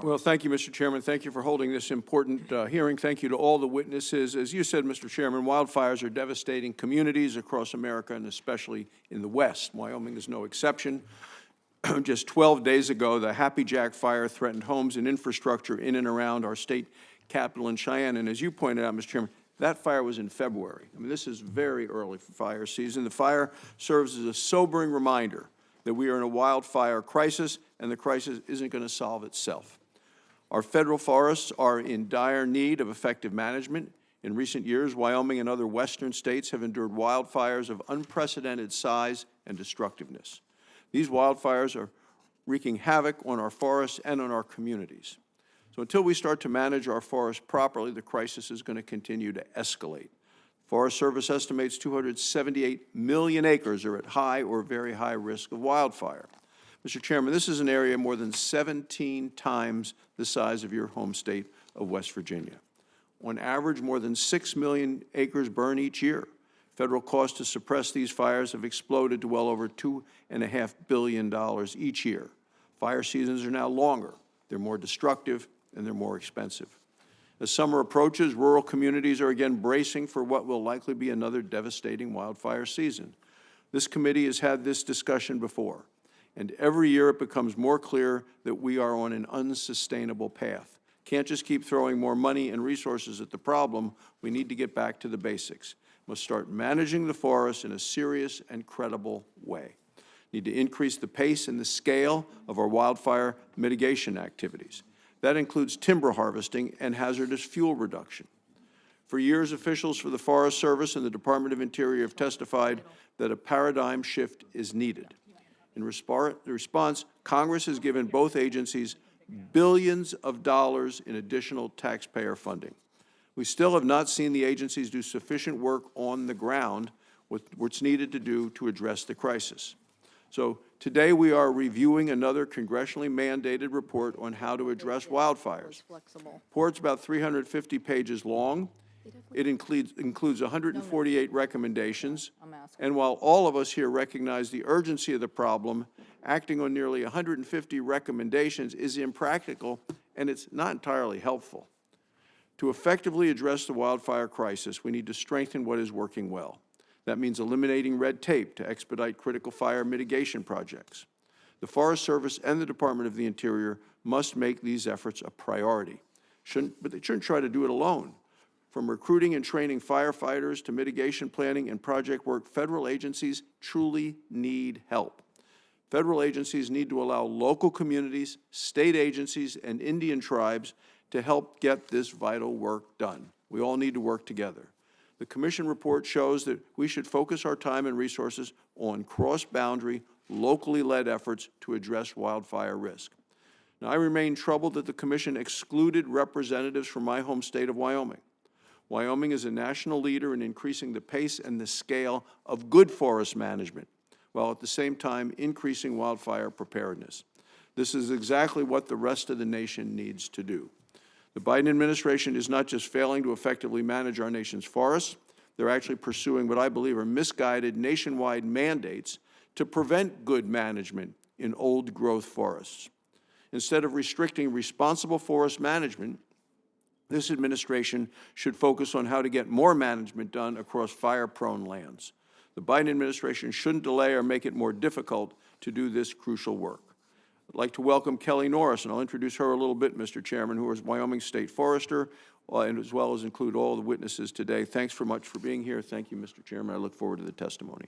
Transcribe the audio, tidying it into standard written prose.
Well, thank you, Mr. Chairman. Thank you for holding this important hearing. Thank you to all the witnesses. As you said, Mr. Chairman, wildfires are devastating communities across America and especially in the West. Wyoming is no exception. Just 12 days ago, the Happy Jack fire threatened homes and infrastructure in and around our state capital in Cheyenne. And as you pointed out, Mr. Chairman, that fire was in February. I mean, this is very early for fire season. The fire serves as a sobering reminder that we are in a wildfire crisis, and the crisis isn't going to solve itself. Our federal forests are in dire need of effective management. In recent years, Wyoming and other western states have endured wildfires of unprecedented size and destructiveness. These wildfires are wreaking havoc on our forests and on our communities. So until we start to manage our forests properly, the crisis is going to continue to escalate. Forest Service estimates 278 million acres are at high or very high risk of wildfire. Mr. Chairman, this is an area more than 17 times the size of your home state of West Virginia. On average, more than 6 million acres burn each year. Federal costs to suppress these fires have exploded to well over $2.5 billion each year. Fire seasons are now longer, they're more destructive, and they're more expensive. As summer approaches, rural communities are again bracing for what will likely be another devastating wildfire season. This committee has had this discussion before, and every year it becomes more clear that we are on an unsustainable path. Can't just keep throwing more money and resources at the problem. We need to get back to the basics. Must start managing the forests in a serious and credible way. Need to increase the pace and the scale of our wildfire mitigation activities. That includes timber harvesting and hazardous fuel reduction. For years, officials for the Forest Service and the Department of Interior have testified that a paradigm shift is needed. In response, Congress has given both agencies billions of dollars in additional taxpayer funding. We still have not seen the agencies do sufficient work on the ground with what's needed to do to address the crisis. So today we are reviewing another congressionally mandated report on how to address wildfires. The report's about 350 pages long. It includes 148 recommendations. And while all of us here recognize the urgency of the problem, acting on nearly 150 recommendations is impractical and it's not entirely helpful. To effectively address the wildfire crisis, we need to strengthen what is working well. That means eliminating red tape to expedite critical fire mitigation projects. The Forest Service and the Department of the Interior must make these efforts a priority. But they shouldn't try to do it alone. From recruiting and training firefighters to mitigation planning and project work, federal agencies truly need help. Federal agencies need to allow local communities, state agencies, and Indian tribes to help get this vital work done. We all need to work together. The Commission report shows that we should focus our time and resources on cross-boundary, locally led efforts to address wildfire risk. Now, I remain troubled that the Commission excluded representatives from my home state of Wyoming. Wyoming is a national leader in increasing the pace and the scale of good forest management, while at the same time increasing wildfire preparedness. This is exactly what the rest of the nation needs to do. The Biden administration is not just failing to effectively manage our nation's forests, they're actually pursuing what I believe are misguided nationwide mandates to prevent good management in old-growth forests. Instead of restricting responsible forest management, this administration should focus on how to get more management done across fire-prone lands. The Biden administration shouldn't delay or make it more difficult to do this crucial work. I'd like to welcome Kelly Norris, and I'll introduce her a little bit, Mr. Chairman, who is Wyoming State Forester, and as well as include all the witnesses today. Thanks so much for being here. Thank you, Mr. Chairman. I look forward to the testimony.